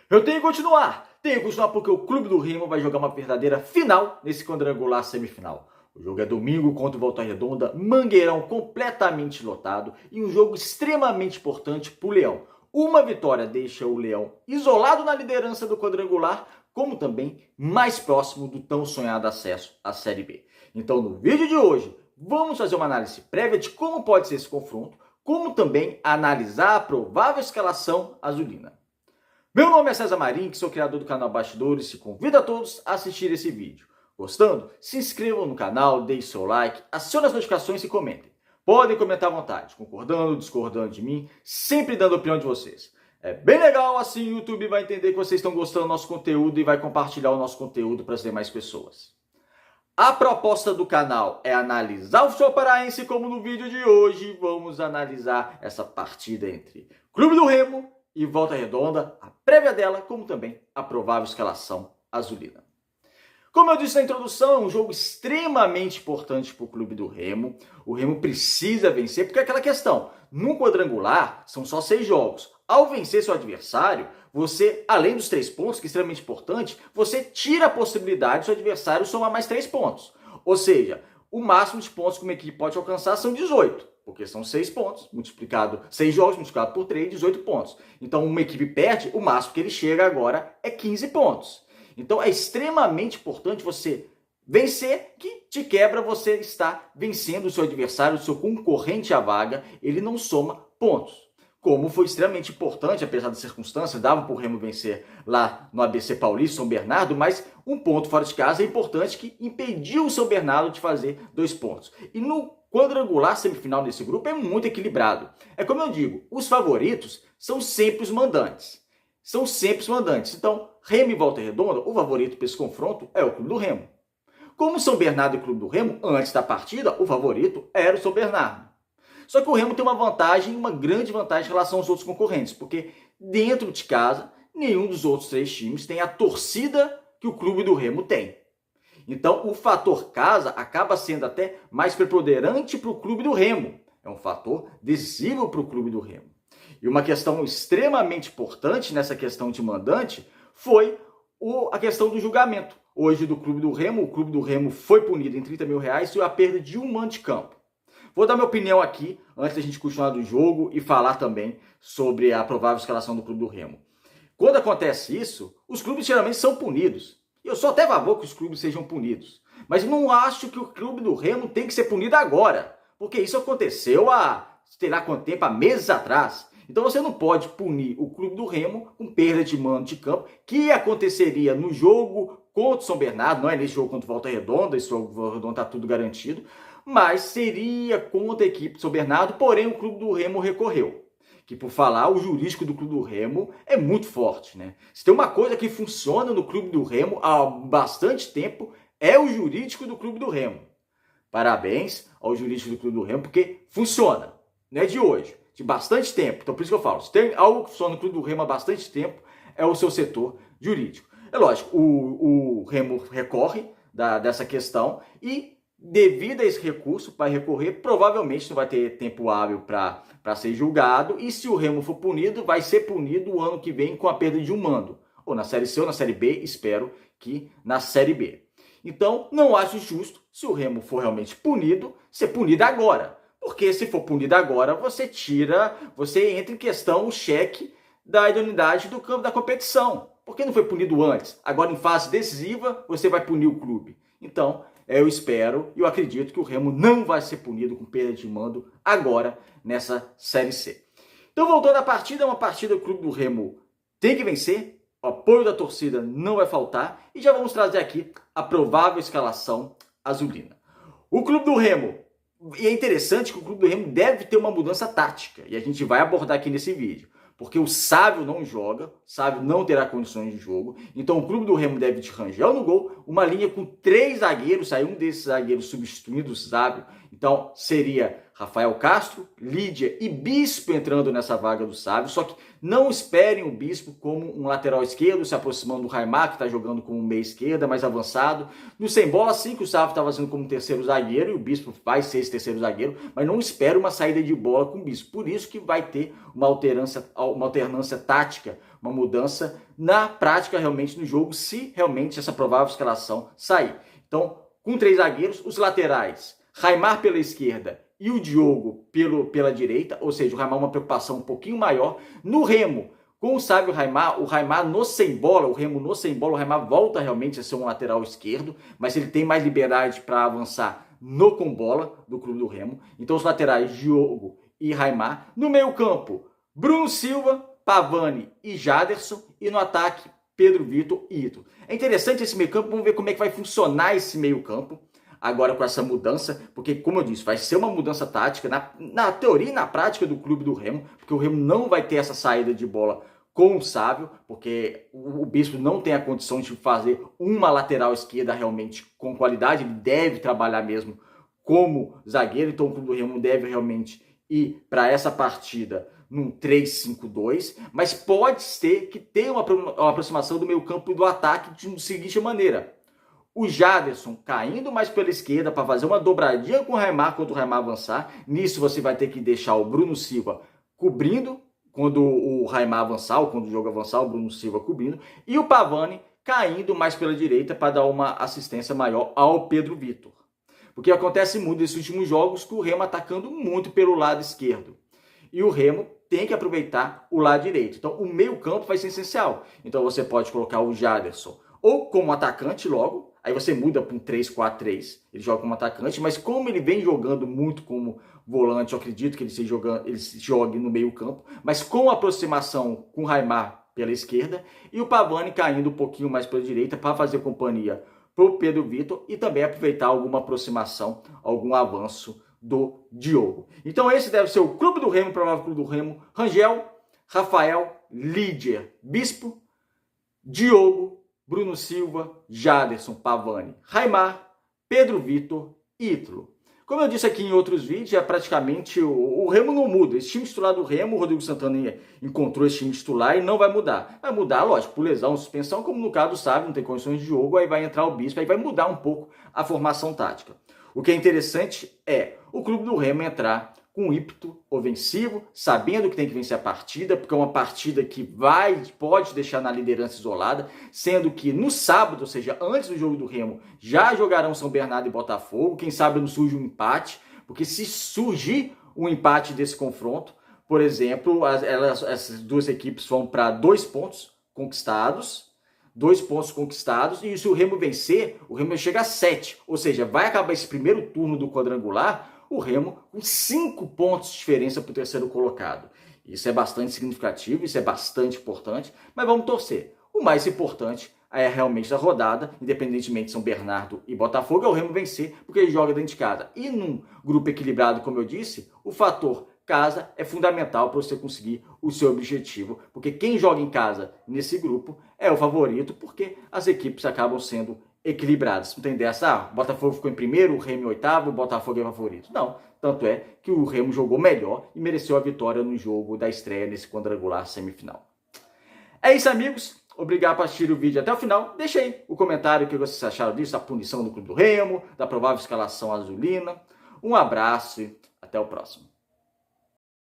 Eu tenho que continuar porque o Clube do Remo vai jogar uma verdadeira final nesse quadrangular semifinal. O jogo é domingo contra o Volta Redonda, Mangueirão completamente lotado e um jogo extremamente importante para o Leão. Uma vitória deixa o Leão isolado na liderança do quadrangular, como também mais próximo do tão sonhado acesso à Série B. Então, no vídeo de hoje, vamos fazer uma análise prévia de como pode ser esse confronto, como também analisar a provável escalação azulina. Meu nome é César Marim, que sou criador do canal Bastidores e convido a todos a assistir esse vídeo. Gostando? Se inscrevam no canal, deixem seu like, acionem as notificações e comentem. Podem comentar à vontade, concordando, discordando de mim, sempre dando a opinião de vocês. É bem legal, assim o YouTube vai entender que vocês estão gostando do nosso conteúdo e vai compartilhar o nosso conteúdo para as demais pessoas. A proposta do canal é analisar o futebol paraense, como no vídeo de hoje vamos analisar essa partida entre Clube do Remo e Volta Redonda, a prévia dela, como também a provável escalação azulina. Como eu disse na introdução, é um jogo extremamente importante para o Clube do Remo. O Remo precisa vencer, porque é aquela questão, num quadrangular são só 6 jogos. Ao vencer seu adversário, você, além dos 3 pontos, que é extremamente importante, você tira a possibilidade do seu adversário somar mais 3 pontos. Ou seja, o máximo de pontos que uma equipe pode alcançar são 18. Porque são 6 pontos, 6 jogos multiplicado por 3, 18 pontos. Então, uma equipe perde, o máximo que ele chega agora é 15 pontos. Então, é extremamente importante você vencer, que te quebra, você está vencendo o seu adversário, o seu concorrente à vaga, ele não soma pontos. Como foi extremamente importante, apesar das circunstâncias, dava para o Remo vencer lá no ABC Paulista, São Bernardo, mas um ponto fora de casa é importante que impediu o São Bernardo de fazer 2 pontos. E no quadrangular semifinal desse grupo é muito equilibrado. É como eu digo, os favoritos são sempre os mandantes. São sempre os mandantes. Então, Remo e Volta Redonda, o favorito para esse confronto é o Clube do Remo. Como São Bernardo e Clube do Remo, antes da partida, o favorito era o São Bernardo. Só que o Remo tem uma vantagem, uma grande vantagem em relação aos outros concorrentes, porque dentro de casa, nenhum dos outros 3 times tem a torcida que o Clube do Remo tem. Então, o fator casa acaba sendo até mais preponderante para o Clube do Remo. É um fator decisivo para o Clube do Remo. E uma questão extremamente importante nessa questão de mandante foi a questão do julgamento. Hoje, do Clube do Remo, o Clube do Remo foi punido em R$30 mil e a perda de um mando de campo. Vou dar minha opinião aqui, antes da gente continuar do jogo e falar também sobre a provável escalação do Clube do Remo. Quando acontece isso, os clubes geralmente são punidos. Eu sou até a favor que os clubes sejam punidos. Mas não acho que o Clube do Remo tem que ser punido agora. Porque isso aconteceu sei lá quanto tempo, há meses atrás. Então você não pode punir o Clube do Remo com perda de mando de campo, que aconteceria no jogo contra o São Bernardo, não é nesse jogo contra o Volta Redonda, esse jogo contra o Volta Redonda está tudo garantido, mas seria contra a equipe de São Bernardo, porém o Clube do Remo recorreu. Que por falar, o jurídico do Clube do Remo é muito forte, né? Se tem uma coisa que funciona no Clube do Remo há bastante tempo, é o jurídico do Clube do Remo. Parabéns ao jurídico do Clube do Remo, porque funciona. Não é de hoje, de bastante tempo. Então por isso que eu falo, se tem algo que funciona no Clube do Remo há bastante tempo, é o seu setor jurídico. É lógico, o Remo recorre dessa questão e devido a esse recurso, vai recorrer, provavelmente não vai ter tempo hábil para ser julgado, e se o Remo for punido, vai ser punido o ano que vem com a perda de um mando, ou na Série C ou na Série B, espero que na Série B. Então, não acho justo, se o Remo for realmente punido, ser punido agora, porque se for punido agora, você entra em questão o cheque da idoneidade do campo da competição, porque não foi punido antes, agora em fase decisiva, você vai punir o clube. Então, eu espero e eu acredito que o Remo não vai ser punido com perda de mando agora nessa Série C. Então, voltando à partida, é uma partida que o Clube do Remo tem que vencer, o apoio da torcida não vai faltar e já vamos trazer aqui a provável escalação azulina. O Clube do Remo, e é interessante que o Clube do Remo deve ter uma mudança tática e a gente vai abordar aqui nesse vídeo. Porque o Sávio não joga, o Sávio não terá condições de jogo. Então o Clube do Remo deve de Rangel no gol, uma linha com 3 zagueiros, aí um desses zagueiros substituindo o Sávio. Então seria Rafael Castro, Lídia e Bispo entrando nessa vaga do Sávio, só que não esperem o Bispo como um lateral esquerdo, se aproximando do Raimar, que está jogando como um meia esquerda, mais avançado. No sem bola, sim, que o Sávio está fazendo como terceiro zagueiro, e o Bispo vai ser esse terceiro zagueiro, mas não espere uma saída de bola com o Bispo. Por isso que vai ter uma alternância tática, uma mudança na prática realmente no jogo, se realmente essa provável escalação sair. Então, com 3 zagueiros, os laterais, Raimar pela esquerda e o Diogo pela direita, ou seja, o Raimar uma preocupação um pouquinho maior. No Remo, com o Sávio Raimar, o Raimar no sem bola, o Remo no sem bola, o Raimar volta realmente a ser um lateral esquerdo, mas ele tem mais liberdade para avançar no com bola do clube do Remo. Então os laterais, Diogo e Raimar. No meio campo, Bruno Silva, Pavani e Jaderson, e no ataque, Pedro Vitor e Ítalo. É interessante esse meio campo, vamos ver como é que vai funcionar esse meio campo agora com essa mudança, porque, como eu disse, vai ser uma mudança tática, na teoria e na prática do clube do Remo, porque o Remo não vai ter essa saída de bola com o Sávio, porque o Bispo não tem a condição de fazer uma lateral esquerda realmente com qualidade, ele deve trabalhar mesmo como zagueiro, então o clube do Remo deve realmente ir para essa partida num 3-5-2, mas pode ser que tenha uma aproximação do meio campo e do ataque de seguinte maneira: o Jaderson caindo mais pela esquerda para fazer uma dobradinha com o Raimar quando o Raimar avançar. Nisso você vai ter que deixar o Bruno Silva cobrindo quando o Raimar avançar, ou quando o jogo avançar, o Bruno Silva cobrindo, e o Pavani caindo mais pela direita para dar uma assistência maior ao Pedro Vitor. Porque acontece muito nesses últimos jogos que o Remo atacando muito pelo lado esquerdo. E o Remo tem que aproveitar o lado direito. Então o meio campo vai ser essencial. Então você pode colocar o Jaderson ou como atacante logo, aí você muda para um 3-4-3, ele joga como atacante, mas como ele vem jogando muito como volante, eu acredito que ele jogue no meio campo, mas com aproximação com o Raimar pela esquerda e o Pavani caindo um pouquinho mais pela direita para fazer companhia para o Pedro Vitor e também aproveitar alguma aproximação, algum avanço do Diogo. Então esse deve ser o clube do Remo, provável clube do Remo: Rangel, Rafael, Lídia, Bispo, Diogo, Bruno Silva, Jaderson, Pavani, Raimar, Pedro Vitor e Ítalo. Como eu disse aqui em outros vídeos, é praticamente o Remo não muda. Esse time titular do Remo, o Rodrigo Santana encontrou esse time titular e não vai mudar. Vai mudar, lógico, por lesão, suspensão, como no caso do Sávio, não tem condições de jogo, aí vai entrar o Bispo, aí vai mudar um pouco a formação tática. O que é interessante é o clube do Remo entrar com ímpeto ofensivo, sabendo que tem que vencer a partida, porque é uma partida que pode deixar na liderança isolada, sendo que no sábado, ou seja, antes do jogo do Remo, já jogarão São Bernardo e Botafogo. Quem sabe não surge um empate, porque se surgir um empate desse confronto, por exemplo, essas duas equipes vão para 2 pontos conquistados, e se o Remo vencer, o Remo chega a 7, ou seja, vai acabar esse primeiro turno do quadrangular, o Remo com 5 pontos de diferença para o terceiro colocado. Isso é bastante significativo, isso é bastante importante, mas vamos torcer. O mais importante é realmente a rodada, independentemente de São Bernardo e Botafogo, é o Remo vencer, porque ele joga dentro de casa. E num grupo equilibrado, como eu disse, o fator casa é fundamental para você conseguir o seu objetivo, porque quem joga em casa nesse grupo é o favorito, porque as equipes acabam sendo equilibradas. Não tem dessa, o Botafogo ficou em primeiro, o Remo em oitavo, o Botafogo é favorito. Não, tanto é que o Remo jogou melhor e mereceu a vitória no jogo da estreia nesse quadrangular semifinal. É isso, amigos. Obrigado por assistir o vídeo até o final. Deixa aí o comentário o que vocês acharam disso, da punição do clube do Remo, da provável escalação azulina. Um abraço e até o próximo.